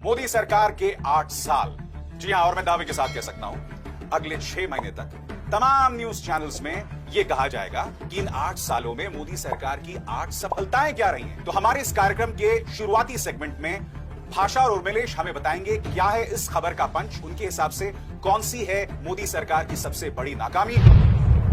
मोदी सरकार के 8 साल। जी हां, और मैं दावे के साथ कह सकता हूं अगले 6 महीने तक तमाम न्यूज चैनल्स में यह कहा जाएगा कि इन 8 सालों में मोदी सरकार की 8 सफलताएं क्या रही हैं। तो हमारे इस कार्यक्रम के शुरुआती सेगमेंट में भाषा और उर्मिलेश हमें बताएंगे क्या है इस खबर का पंच, उनके हिसाब से कौन सी है मोदी सरकार की सबसे बड़ी नाकामी।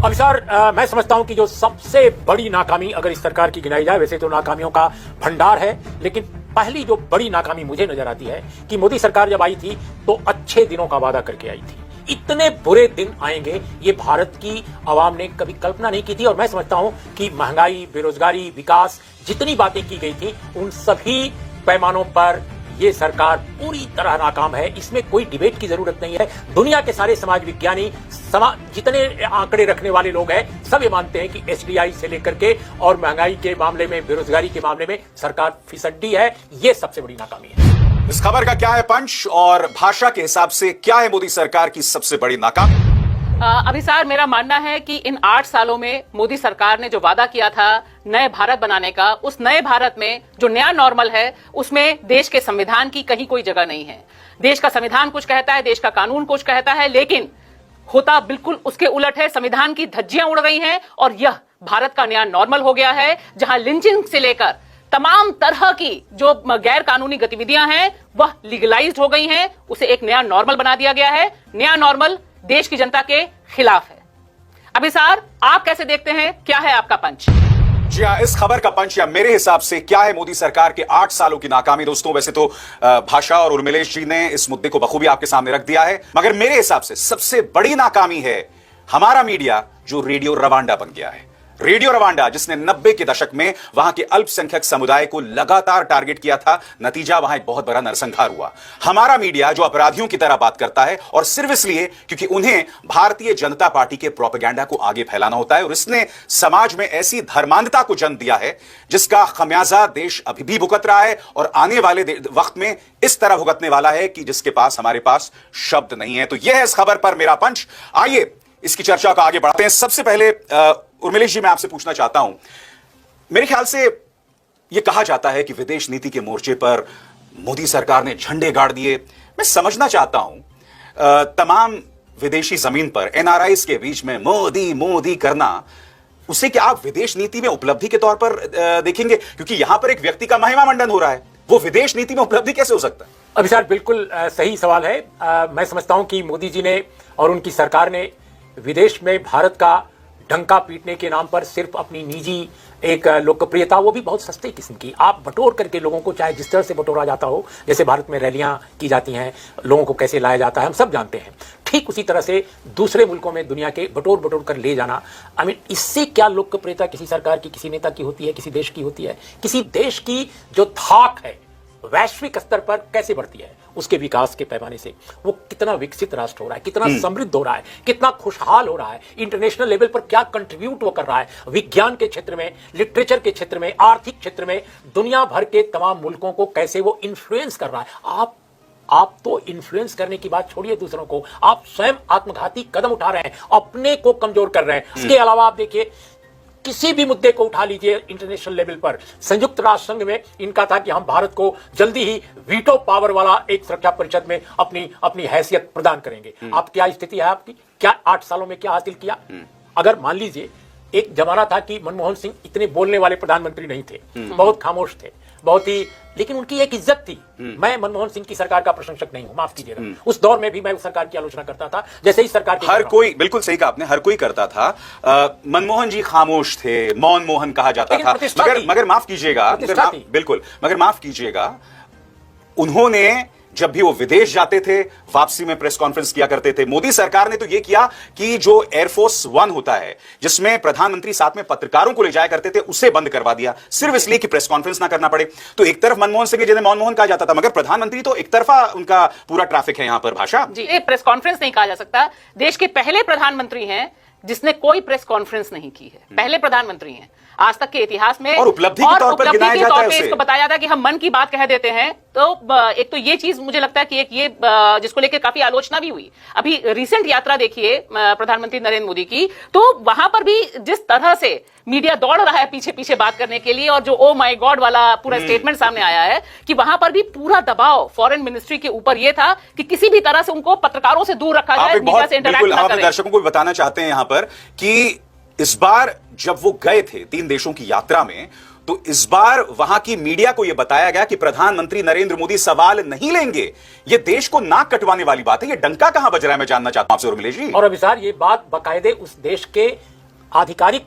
अब सर मैं समझता हूं कि जो सबसे बड़ी नाकामी अगर इस सरकार की गिनाई जाए, वैसे तो नाकामियों का भंडार है, लेकिन पहली जो बड़ी नाकामी मुझे नजर आती है कि मोदी सरकार जब आई थी तो अच्छे दिनों का वादा करके आई थी। इतने बुरे दिन आएंगे ये भारत की आवाम ने कभी कल्पना नहीं की थी। और मैं समझता हूं कि महंगाई, बेरोजगारी, विकास, जितनी बातें की गई थी उन सभी पैमानों पर ये सरकार पूरी तरह नाकाम है। इसमें कोई डिबेट की जरूरत नहीं है। दुनिया के सारे समाज विज्ञानी, जितने आंकड़े रखने वाले लोग हैं, सब ये मानते हैं कि एसडीआई से लेकर के और महंगाई के मामले में, बेरोजगारी के मामले में सरकार फिसड्डी है। ये सबसे बड़ी नाकामी है। इस खबर का क्या है पंच और भाषा के हिसाब से क्या है मोदी सरकार की सबसे बड़ी नाकामी। अभिसार, मेरा मानना है कि इन 8 सालों में मोदी सरकार ने जो वादा किया था नए भारत बनाने का, उस नए भारत में जो नया नॉर्मल है उसमें देश के संविधान की कहीं कोई जगह नहीं है। देश का संविधान कुछ कहता है, देश का कानून कुछ कहता है, लेकिन होता बिल्कुल उसके उलट है। संविधान की धज्जियां उड़ गई हैं और यह भारत का नया नॉर्मल हो गया है, जहां लिंचिंग से लेकर तमाम तरह की जो गैर कानूनी गतिविधियां हैं वह लीगलाइज्ड हो गई हैं। उसे एक नया नॉर्मल बना दिया गया है। नया नॉर्मल देश की जनता के खिलाफ है। अभिसार, आप कैसे देखते हैं, क्या है आपका पंच? जी हां, इस खबर का पंच या मेरे हिसाब से क्या है मोदी सरकार के 8 सालों की नाकामी। दोस्तों, वैसे तो भाषा और उर्मिलेश जी ने इस मुद्दे को बखूबी आपके सामने रख दिया है, मगर मेरे हिसाब से सबसे बड़ी नाकामी है हमारा मीडिया जो रेडियो रवांडा बन गया है। रेडियो रवांडा जिसने 90 के दशक में वहां के अल्पसंख्यक समुदाय को लगातार टारगेट किया था, नतीजा वहां एक बहुत बड़ा नरसंहार हुआ। हमारा मीडिया जो अपराधियों की तरह बात करता है और सिर्फ इसलिए क्योंकि उन्हें भारतीय जनता पार्टी के प्रोपेगेंडा को आगे फैलाना होता है, और इसने समाज में ऐसी धर्मांधता को जन्म दिया है जिसका खमियाजा देश अभी भी भुगत रहा है और आने वाले वक्त में इस तरह भुगतने वाला है कि जिसके पास हमारे पास शब्द नहीं है। तो यह है इस खबर पर मेरा पंच। आइए इसकी चर्चा को आगे बढ़ाते हैं। सबसे पहले उर्मिलेश जी, मैं आपसे पूछना चाहता हूं, मेरे ख्याल से यह कहा जाता है कि विदेश नीति के मोर्चे पर मोदी सरकार ने झंडे गाड़ दिए। मैं समझना चाहता हूं तमाम विदेशी जमीन पर एनआरआईज के बीच में मोदी मोदी करना, उसे क्या आप विदेश नीति में उपलब्धि के तौर पर देखेंगे? क्योंकि यहां पर एक व्यक्ति का महिमा मंडन हो रहा है, वो विदेश नीति में उपलब्धि कैसे हो सकता है? अभी सर बिल्कुल सही सवाल है। मैं समझता हूं कि मोदी जी ने और उनकी सरकार ने विदेश में भारत का डंका पीटने के नाम पर सिर्फ अपनी निजी एक लोकप्रियता, वो भी बहुत सस्ते किस्म की, आप बटोर करके लोगों को, चाहे जिस तरह से बटोरा जाता हो, जैसे भारत में रैलियां की जाती हैं, लोगों को कैसे लाया जाता है हम सब जानते हैं, ठीक उसी तरह से दूसरे मुल्कों में दुनिया के बटोर बटोर कर ले जाना। इससे क्या लोकप्रियता किसी सरकार की, किसी नेता की होती है, किसी देश की होती है? किसी देश की जो धाक है वैश्विक स्तर पर कैसे बढ़ती है, उसके विकास के पैमाने से वो कितना विकसित राष्ट्र हो रहा है, कितना समृद्ध हो रहा है, कितना खुशहाल हो रहा है, इंटरनेशनल लेवल पर क्या कंट्रीब्यूट वो कर रहा है, विज्ञान के क्षेत्र में, लिटरेचर के क्षेत्र में, आर्थिक क्षेत्र में, दुनिया भर के तमाम मुल्कों को कैसे वो इन्फ्लुएंस कर रहा है। आप तो इन्फ्लुएंस करने की बात छोड़िए दूसरों को, आप स्वयं आत्मघाती कदम उठा रहे हैं, अपने को कमजोर कर रहे हैं। इसके अलावा आप देखिए, किसी भी मुद्दे को उठा लीजिए इंटरनेशनल लेवल पर, संयुक्त राष्ट्र संघ में इनका था कि हम भारत को जल्दी ही वीटो पावर वाला एक सुरक्षा परिषद में अपनी हैसियत प्रदान करेंगे। आप क्या स्थिति है आपकी? क्या 8 सालों में क्या हासिल किया? अगर मान लीजिए एक जमाना था कि मनमोहन सिंह इतने बोलने वाले प्रधानमंत्री नहीं थे, बहुत खामोश थे, बहुत ही, लेकिन उनकी एक इज्जत थी। मैं मनमोहन सिंह की सरकार का प्रशंसक नहीं हूं, माफ कीजिएगा, उस दौर में भी मैं उस सरकार की आलोचना करता था, जैसे ही सरकार की हर कोई, बिल्कुल सही कहा आपने, हर कोई करता था। मनमोहन जी खामोश थे, मौन मोहन कहा जाता था, मगर माफ कीजिएगा, बिल्कुल, मगर माफ कीजिएगा, उन्होंने जब भी वो विदेश जाते थे वापसी में प्रेस कॉन्फ्रेंस किया करते थे। मोदी सरकार ने तो ये किया कि जो एयरफोर्स 1 होता है जिसमें प्रधानमंत्री साथ में पत्रकारों को ले जाया करते थे, उसे बंद करवा दिया, सिर्फ इसलिए कि प्रेस कॉन्फ्रेंस ना करना पड़े। तो एक तरफ मनमोहन सिंह जिन्हें मनमोहन कहा जाता था, मगर प्रधानमंत्री तो एक तरफा उनका पूरा ट्रैफिक है यहां पर। भाषा जी, प्रेस कॉन्फ्रेंस नहीं कहा जा सकता। देश के पहले प्रधानमंत्री हैं जिसने कोई प्रेस कॉन्फ्रेंस नहीं की है, पहले प्रधानमंत्री हैं। आज तक के इतिहास में, और उपलब्धि के तौर पर गिनाया जाता है उसे। इसको बताया जाता है कि हम मन की बात कह देते हैं। तो एक तो ये चीज मुझे लगता है कि एक ये जिसको लेकर काफी आलोचना भी हुई। अभी रिसेंट यात्रा देखिए प्रधानमंत्री नरेंद्र मोदी की, तो वहां पर भी जिस तरह से मीडिया दौड़ रहा है पीछे पीछे बात करने के लिए, और जो ओ माय गॉड वाला पूरा स्टेटमेंट सामने आया है कि वहां पर भी पूरा दबाव फॉरेन मिनिस्ट्री के ऊपर यह था कि किसी भी तरह से उनको पत्रकारों से दूर रखा जाए, मीडिया से इंटरैक्ट ना करें। दर्शकों को भी बताना चाहते हैं यहां पर कि इस बार जब वो गए थे 3 देशों की यात्रा में, तो इस बार वहां की मीडिया को यह बताया गया कि प्रधानमंत्री नरेंद्र मोदी सवाल नहीं लेंगे। यह देश को नाक कटवाने वाली बात है। यह डंका कहां बज रहा है, मैं जानना चाहता हूं आपसे उर्मिला जी। और अभिसार, ये बात बाकायदे उस देश के आधिकारिक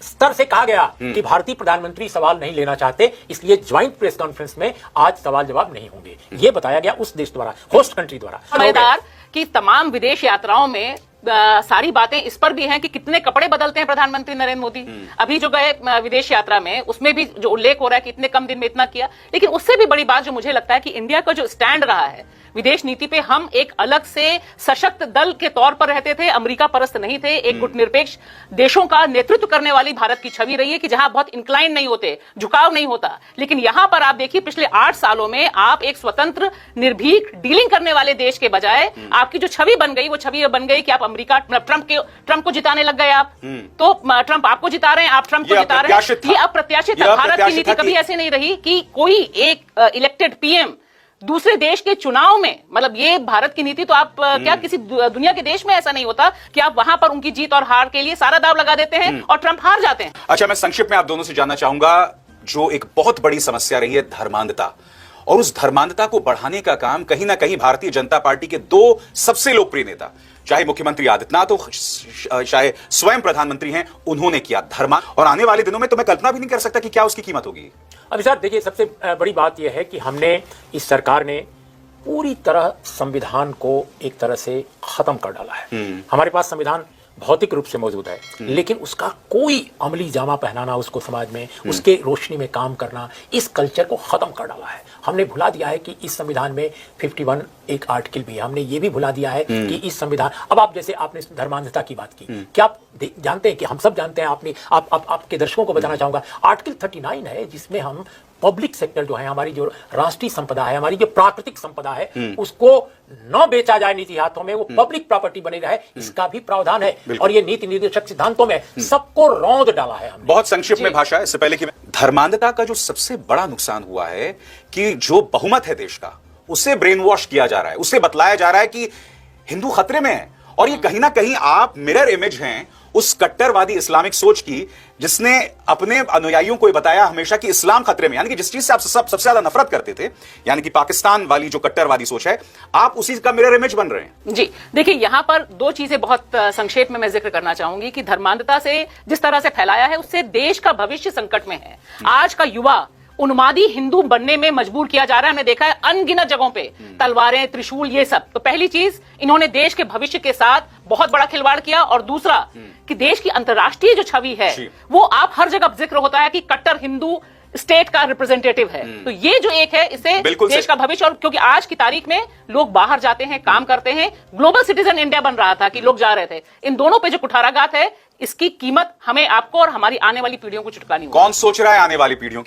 स्तर से कहा गया कि भारतीय प्रधानमंत्री सवाल नहीं लेना चाहते, इसलिए ज्वाइंट प्रेस कॉन्फ्रेंस में आज सवाल जवाब नहीं होंगे। यह बताया गया उस देश द्वारा, होस्ट कंट्री द्वारा। समझदार कि तमाम विदेश यात्राओं में सारी बातें इस पर भी हैं कि कितने कपड़े बदलते हैं प्रधानमंत्री नरेंद्र मोदी। अभी जो गए विदेश यात्रा में, उसमें भी जो उल्लेख हो रहा है कि इतने कम दिन में इतना किया, लेकिन उससे भी बड़ी बात जो मुझे लगता है कि इंडिया का जो स्टैंड रहा है विदेश नीति पे, हम एक अलग से सशक्त दल के तौर पर रहते थे, अमेरिका परस्त नहीं थे। एक गुटनिरपेक्ष देशों का नेतृत्व करने वाली भारत की छवि रही है कि जहां बहुत इंक्लाइन नहीं होते, झुकाव नहीं होता। लेकिन यहां पर आप देखिए पिछले 8 सालों में आप एक स्वतंत्र निर्भीक डीलिंग करने वाले देश के बजाय आपकी जो छवि बन गई, वो छवि बन गई कि आप अमेरिका ट्रंप को जिताने लग गए। आप तो ट्रंप आपको जिता रहे हैं, आप ट्रंप को जिता रहे हैं। ये अप्रत्याशित है। भारत की नीति कभी ऐसे नहीं रही कि कोई एक इलेक्टेड पीएम दूसरे देश के चुनाव में, मतलब ये भारत की नीति, तो आप क्या किसी दुनिया के देश में ऐसा नहीं होता कि आप वहां पर उनकी जीत और हार के लिए सारा दाव लगा देते हैं और ट्रंप हार जाते हैं। अच्छा, मैं संक्षिप्त में आप दोनों से जानना चाहूंगा, जो एक बहुत बड़ी समस्या रही है धर्मांधता, और उस धर्मांधता को बढ़ाने का काम कहीं ना कहीं भारतीय जनता पार्टी के 2 सबसे लोकप्रिय नेता, चाहे मुख्यमंत्री आदित्यनाथ हो, चाहे स्वयं प्रधानमंत्री हैं, उन्होंने किया। धर्मा और आने वाले दिनों में तो मैं कल्पना भी नहीं कर सकता कि क्या उसकी कीमत होगी। अभी सर देखिए, सबसे बड़ी बात यह है कि हमने, इस सरकार ने पूरी तरह संविधान को एक तरह से खत्म कर डाला है। हमारे पास संविधान भौतिक रूप से मौजूद है, लेकिन उसका कोई अमली जामा पहनाना उसको समाज में, उसके रोशनी में काम करना, इस कल्चर को खत्म कर डाला है। हमने भुला दिया है कि इस संविधान में 51 एक आर्टिकल भी है। हमने ये भी भुला दिया है कि इस संविधान, अब आप जैसे आपने धर्मांधता की बात की, क्या आप जानते हैं कि हम सब जानते हैं, आपके दर्शकों को बताना चाहूंगा, आर्टिकल 39 है जिसमें हम पब्लिक सेक्टर जो है, हमारी जो राष्ट्रीय संपदा है, हमारी जो प्राकृतिक संपदा है, उसको न बेचा जाए निजी हाथों में, वो पब्लिक प्रॉपर्टी बनी रहे, इसका भी प्रावधान है। और ये नीति निर्देशक सिद्धांतों में सबको रौंद डाला है हमने। बहुत संक्षिप्त में भाषा, इससे पहले कि धर्मांधता का जो सबसे बड़ा नुकसान हुआ है कि जो बहुमत है देश का, उसे ब्रेन वॉश किया जा रहा है, उसे बतलाया जा रहा है कि हिंदू खतरे में है। और ये कहीं ना कहीं आप मिरर इमेज हैं उस कट्टरवादी इस्लामिक सोच की, जिसने अपने अनुयायियों को बताया हमेशा कि इस्लाम खतरे में, यानी कि जिस चीज से आप सबसे ज्यादा नफरत करते थे, यानी कि पाकिस्तान वाली जो कट्टरवादी सोच है, आप उसी का मिरर इमेज बन रहे हैं। जी देखिए, यहां पर 2 चीजें बहुत संक्षेप में मैं जिक्र करना चाहूंगी कि धर्मांधता से जिस तरह से फैलाया है, उससे देश का भविष्य संकट में है। आज का युवा उन्मादी हिंदू बनने में मजबूर किया जा रहा है। हमने देखा है अनगिनत जगहों पे तलवारें, त्रिशूल, ये सब। तो पहली चीज, इन्होंने देश के भविष्य के साथ बहुत बड़ा खिलवाड़ किया। और दूसरा कि देश की अंतर्राष्ट्रीय जो छवि है, वो आप हर जगह जिक्र होता है कि कट्टर हिंदू स्टेट का रिप्रेजेंटेटिव है। तो ये जो एक है, इससे देश का भविष्य, और क्योंकि आज की तारीख में लोग बाहर जाते हैं, काम करते हैं, ग्लोबल सिटीजन इंडिया बन रहा था कि लोग जा रहे थे। इन दोनों पे जो कुठाराघात है, इसकी कीमत हमें, आपको और हमारी आने वाली पीढ़ियों को चुकानी होगी। कौन सोच रहा है आने वाली पीढ़ियों की?